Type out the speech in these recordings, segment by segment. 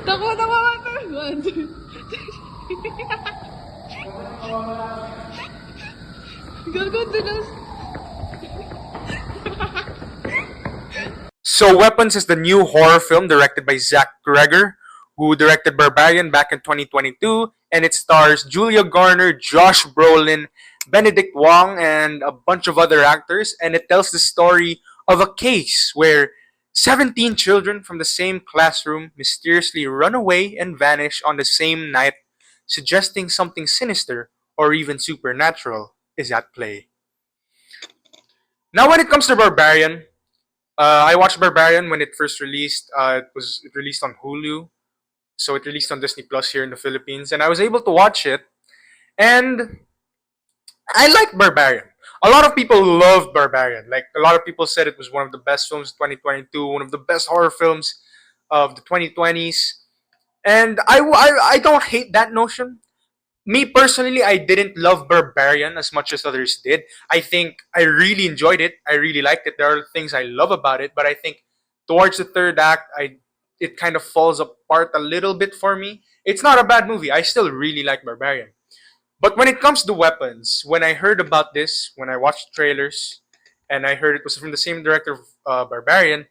Takbo, takbo, takbo. One, two. Gago, dulas. So Weapons is the new horror film directed by Zach Greger, who directed Barbarian back in 2022, and it stars Julia Garner, Josh Brolin, Benedict Wong, and a bunch of other actors, and it tells the story of a case where 17 children from the same classroom mysteriously run away and vanish on the same night, suggesting something sinister or even supernatural is at play. Now, when it comes to Barbarian, I watched Barbarian when it first released. It released on Hulu, so it released on Disney Plus here in the Philippines, and I was able to watch it. And I like Barbarian. A lot of people loved Barbarian. Like a lot of people said it was one of the best films of 2022, one of the best horror films of the 2020s. And I don't hate that notion. Me personally, I didn't love Barbarian as much as others did. I think I really enjoyed it. I really liked it. There are things I love about it, but I think towards the third act, I it kind of falls apart a little bit for me. It's not a bad movie. I still really like Barbarian. But when it comes to weapons, when I heard about this, when I watched trailers, and I heard it was from the same director of Barbarian,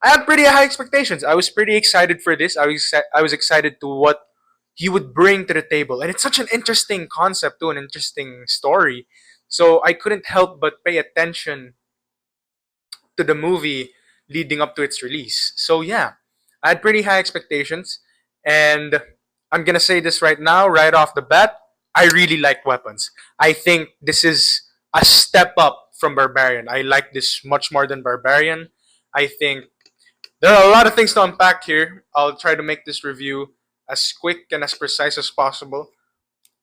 I had pretty high expectations. I was pretty excited for this. I was excited to what he would bring to the table, and it's such an interesting concept too, an interesting story. So I couldn't help but pay attention to the movie leading up to its release. So yeah, I had pretty high expectations, and I'm gonna say this right now, right off the bat. I really like Weapons. I think this is a step up from Barbarian. I like this much more than Barbarian. I think there are a lot of things to unpack here. I'll try to make this review as quick and as precise as possible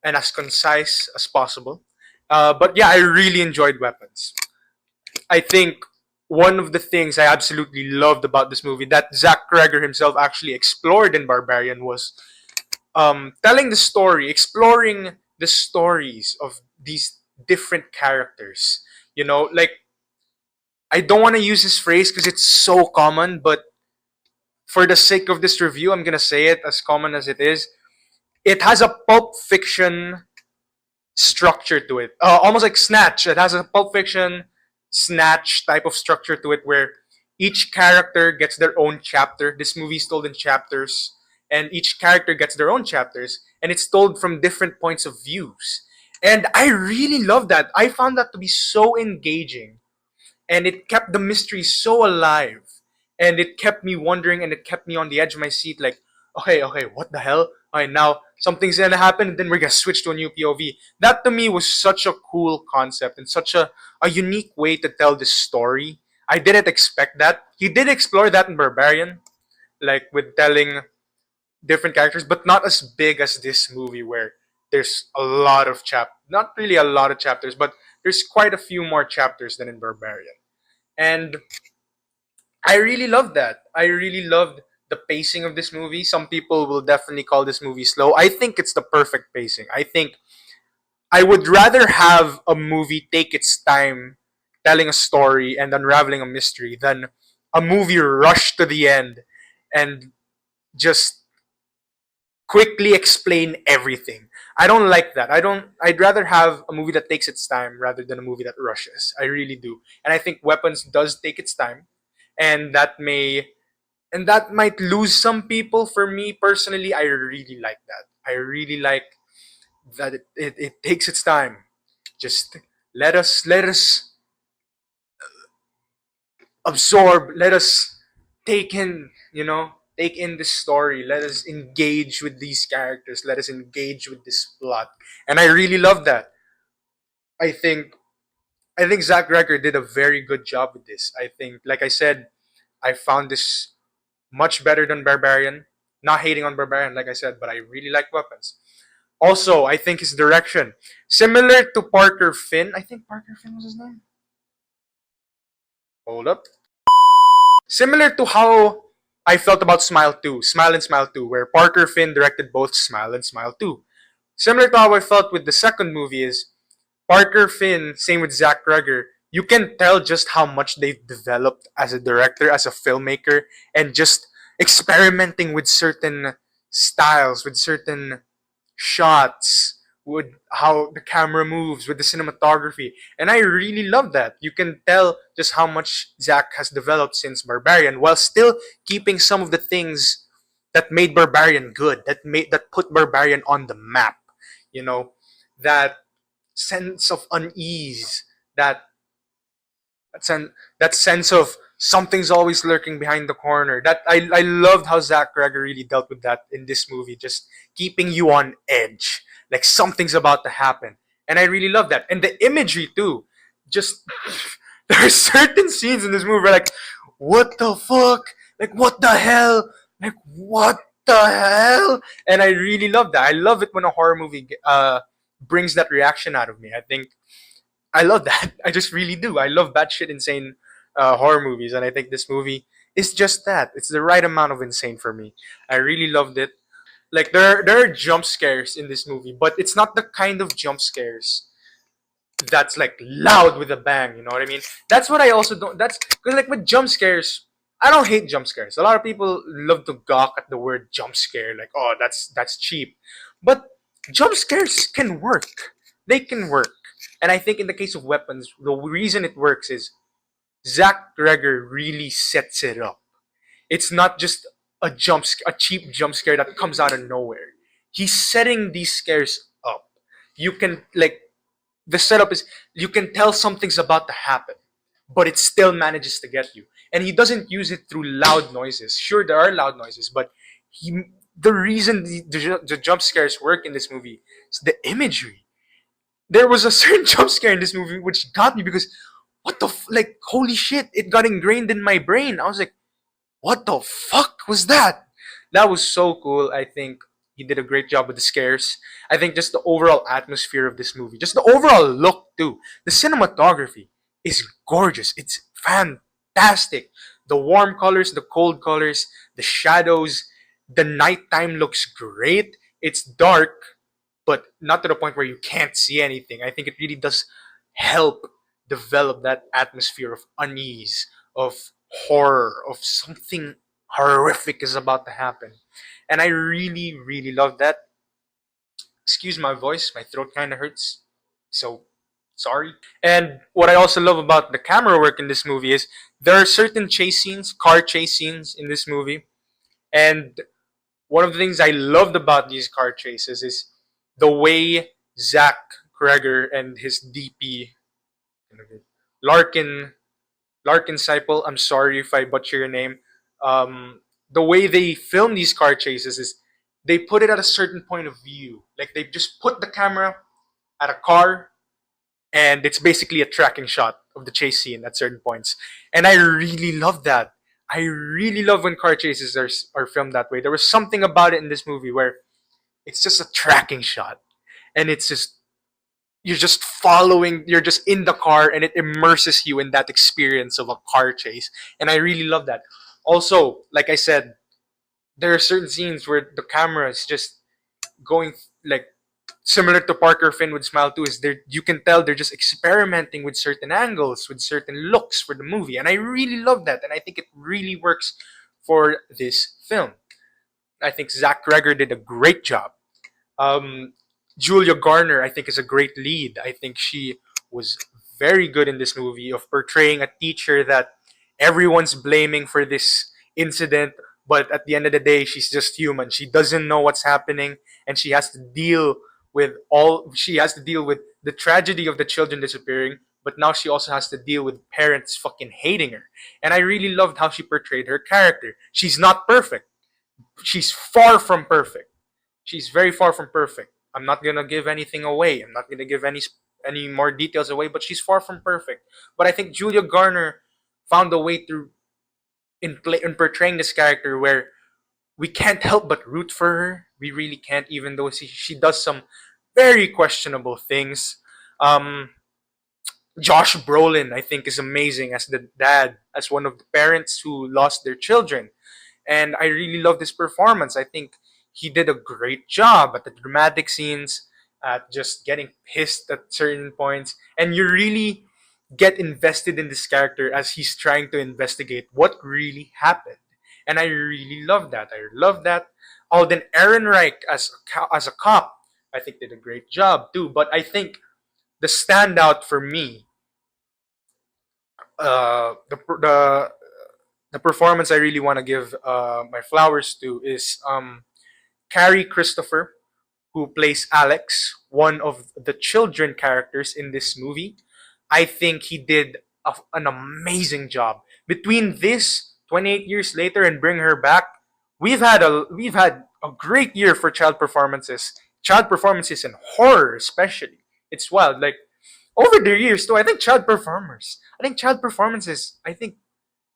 and as concise as possible. But yeah, I really enjoyed Weapons. I think one of the things I absolutely loved about this movie that Zach Kreger himself actually explored in Barbarian was telling the story, exploring the stories of these different characters. You know, like I don't want to use this phrase because it's so common, but for the sake of this review, I'm gonna say it as common as it is. It has a pulp fiction structure to it, almost like Snatch. It has a pulp fiction Snatch type of structure to it, where each character gets their own chapter. This movie is told in chapters, and each character gets their own chapters, and it's told from different points of views. And I really love that. I found that to be so engaging, and it kept the mystery so alive, and it kept me wondering, and it kept me on the edge of my seat, like, okay, what the hell? Okay, now something's gonna happen, and then we're gonna switch to a new POV. That to me was such a cool concept and such a unique way to tell this story. I didn't expect that. He did explore that in Barbarian, like with telling different characters, but not as big as this movie where there's a lot of not really a lot of chapters, but there's quite a few more chapters than in Barbarian. And I really loved that. I really loved the pacing of this movie. Some people will definitely call this movie slow. I think it's the perfect pacing. I think I would rather have a movie take its time telling a story and unraveling a mystery than a movie rush to the end and just quickly explain everything. I don't like that. I'd rather have a movie that takes its time rather than a movie that rushes. I really do. And I think Weapons does take its time, and that might lose some people. For me personally, I really like that. I really like that it takes its time. Just let us absorb, let us take in, take in this story, let us engage with these characters, let us engage with this plot. And I really love that. I think I think Zach Greger did a very good job with this. I think, like I said, I found this much better than Barbarian. Not hating on Barbarian, like I said, but I really like Weapons. Also, I think his direction, similar to Parker Finn. I think Parker Finn was his name. Hold up. Similar to how I felt about Smile 2, Smile and Smile 2, where Parker Finn directed both Smile and Smile 2. Similar to how I felt with the second movie is Parker Finn, same with Zach Greger. You can tell just how much they've developed as a director, as a filmmaker, and just experimenting with certain styles, with certain shots, with how the camera moves, with the cinematography. And I really love that. You can tell just how much Zach has developed since Barbarian, while still keeping some of the things that made Barbarian good, that put Barbarian on the map. You know, that sense of unease, that sen- that sense of something's always lurking behind the corner. That I loved how Zach Greger really dealt with that in this movie, just keeping you on edge, like something's about to happen. And I really love that, and the imagery too. Just there are certain scenes in this movie where like, what the fuck, like what the hell, like what the hell, and I really love that. I love it when a horror movie brings that reaction out of me. I think I love that. I just really do. I love batshit insane horror movies, and I think this movie is just that. It's the right amount of insane for me. I really loved it. Like there are jump scares in this movie, but it's not the kind of jump scares that's like loud with a bang. You know what I mean? That's what I also don't. That's because like with jump scares, I don't hate jump scares. A lot of people love to gawk at the word jump scare, like oh that's cheap, but jump scares can work. They can work, and I think in the case of weapons, the reason it works is Zach Greger really sets it up. It's not just a cheap jump scare that comes out of nowhere. He's setting these scares up. You can like the setup is you can tell something's about to happen, but it still manages to get you. And he doesn't use it through loud noises. Sure, there are loud noises, but he the reason the jump scares work in this movie is the imagery. There was a certain jump scare in this movie which got me because like holy shit, it got ingrained in my brain. I was like, what the fuck was that? That was so cool. I think he did a great job with the scares. I think just the overall atmosphere of this movie, just the overall look too. The cinematography is gorgeous. It's fantastic. The warm colors, the cold colors, the shadows, the nighttime looks great. It's dark, but not to the point where you can't see anything. I think it really does help develop that atmosphere of unease, of horror, of something horrific is about to happen. And I really, really love that. Excuse my voice, my throat kind of hurts. So sorry. And what I also love about the camera work in this movie is there are certain chase scenes, car chase scenes in this movie. And one of the things I loved about these car chases is the way Zach Kreger and his DP Larkin Larkin Seipel, I'm sorry if I butcher your name. The way they film these car chases is they put it at a certain point of view. Like they just put the camera at a car and it's basically a tracking shot of the chase scene at certain points. And I really love that. I really love when car chases are filmed that way. There was something about it in this movie where it's just a tracking shot and it's just you're just following, you're just in the car and it immerses you in that experience of a car chase, and I really love that. Also, like I said, there are certain scenes where the camera is just going like similar to Parker Finn with Smile 2 is there you can tell they're just experimenting with certain angles, with certain looks for the movie, and I really love that, and I think it really works for this film. I think Zach Greger did a great job. um, Julia Garner, I think, is a great lead. I think she was very good in this movie of portraying a teacher that everyone's blaming for this incident, but at the end of the day, she's just human. She doesn't know what's happening, and she has to deal with the tragedy of the children disappearing. But now she also has to deal with parents fucking hating her. And I really loved how she portrayed her character. She's not perfect. She's far from perfect. She's very far from perfect. I'm not gonna give anything away. I'm not gonna give any more details away. But she's far from perfect. But I think Julia Garner found a way to in portraying this character where we can't help but root for her. We really can't, even though she does some very questionable things. Um, Josh Brolin, I think, is amazing as the dad, as one of the parents who lost their children, and I really love this performance. I think he did a great job at the dramatic scenes, at just getting pissed at certain points, and you really get invested in this character as he's trying to investigate what really happened. and I really love that. I love that. Alden Ehrenreich as a cop, I think did a great job too. But I think the standout for me, uh, the the the performance I really want to give my flowers to is Carrie Christopher, who plays Alex, one of the children characters in this movie. I think he did an amazing job. Between this 28 years later and Bring Her Back, we've had a great year for child performances. Child performances in horror, especially. It's wild. Like over the years too, I think child performances,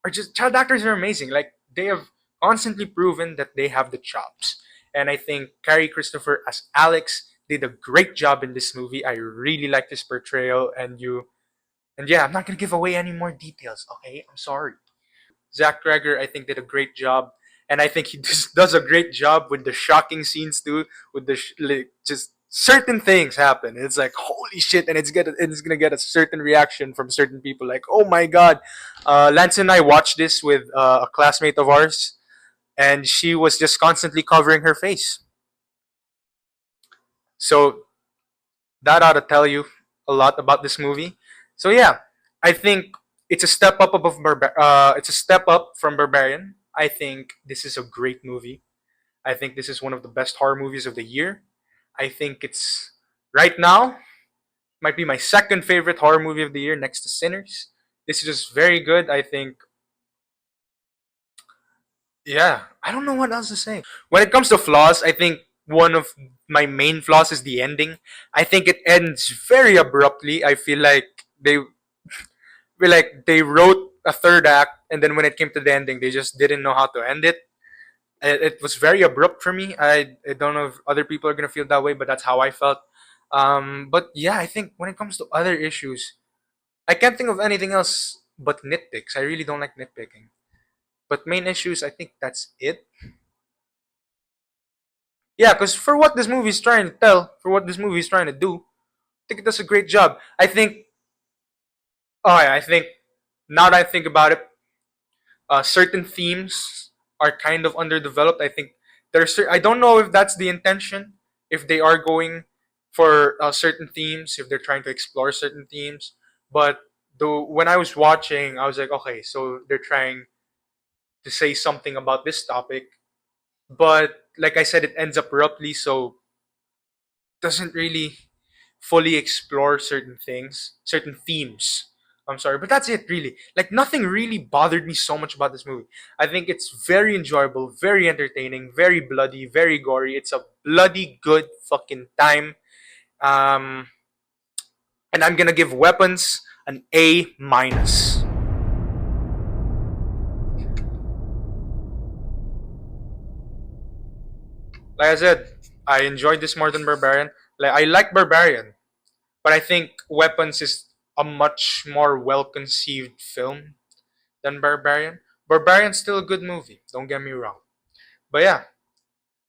are just child actors are amazing. Like they have constantly proven that they have the chops. And I think Carrie Christopher as Alex did a great job in this movie. I really liked his portrayal, and yeah, I'm not gonna give away any more details. Okay, I'm sorry. Zach Greger, I think, did a great job, and I think he just does a great job with the shocking scenes too. With like, just certain things happen. It's like holy shit, and it's gonna get a certain reaction from certain people. Like oh my god, Lance and I watched this with a classmate of ours, and she was just constantly covering her face. So that ought to tell you a lot about this movie. So yeah, I think it's a step up from Barbarian. I think this is a great movie. I think this is one of the best horror movies of the year. I think it's right now might be my second favorite horror movie of the year next to Sinners. This is just very good. I think yeah, I don't know what else to say. When it comes to flaws, I think one of my main flaws is the ending. I think it ends very abruptly. I feel like they wrote a third act, and then when it came to the ending, they just didn't know how to end it. It was very abrupt for me. I don't know if other people are gonna feel that way, but that's how I felt. But yeah, I think when it comes to other issues, I can't think of anything else but nitpicks. I really don't like nitpicking. But main issues, I think that's it. Yeah, because for what this movie is trying to tell, for what this movie is trying to do, I think it does a great job. Oh yeah, I think now that I think about it, certain themes are kind of underdeveloped. I think I don't know if that's the intention, if they are going for certain themes, if they're trying to explore certain themes. But though when I was watching, I was like, okay, so they're trying to say something about this topic, but like I said, it ends abruptly, so doesn't really fully explore certain things, certain themes. I'm sorry, but that's it really. Like nothing really bothered me so much about this movie. I think it's very enjoyable, very entertaining, very bloody, very gory. It's a bloody good fucking time. Um, and I'm gonna give Weapons an A minus. Like I said, I enjoyed this more than Barbarian. Like I like Barbarian, but I think Weapons is a much more well conceived film than Barbarian. Barbarian's still a good movie, don't get me wrong. But yeah,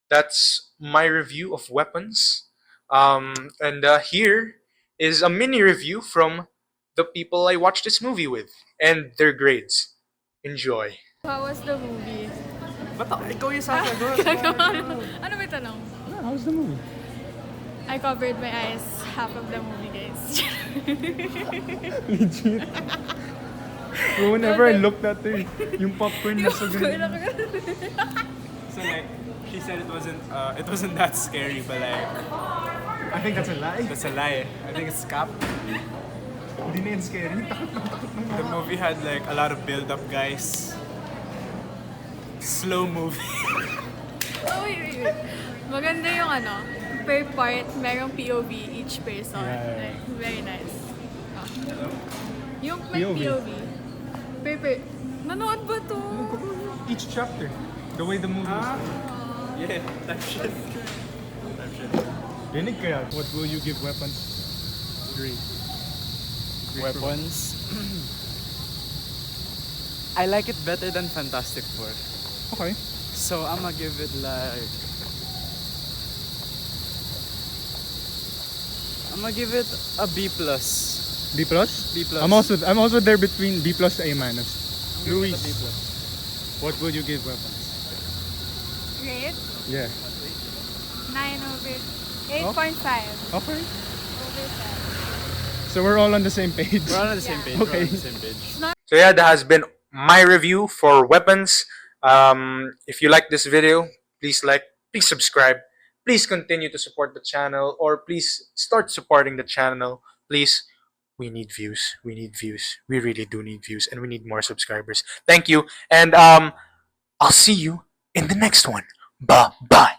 that's my review of Weapons. And here is a mini review from the people I watched this movie with and their grades. Enjoy. How was the movie? Ba't ikaw yung sasagot? Ano may tanong? Yeah, how's the movie? I covered my eyes half of the movie, guys. Legit. Bro, whenever I looked at her, yung popcorn na so ganun. So like, she said it wasn't that scary, but like, I think that's a lie. that's a lie. I think it's cap. Hindi na yun scary. The movie had like a lot of build-up, guys. Slow movie. Oh, wait. Maganda yung ano, per part, merong POV each person. Yeah. Like, very nice. Oh. Yung may POV. POV. Per. Nanood ba to? Each chapter, the way the movie is. Yeah, that shit. Rinig kaya, what will you give Weapons? Grade. Weapons. I like it better than Fantastic Four. Okay. So I'ma give it like a B plus. B plus? B plus. I'm also there between B plus to A minus. Give it Luis. a B plus. What will you give weapons? Rate? Yeah. 9 over 8.5 Okay. over 10. So we're all on the same page. We're all on the same Yeah. page. We're all Okay. on the same page. So yeah, that has been my review for weapons. If you like this video, please like, please subscribe, please continue to support the channel, or please start supporting the channel. Please, we need views. We need views. We really do need views, and we need more subscribers. Thank you, and I'll see you in the next one. Bye bye.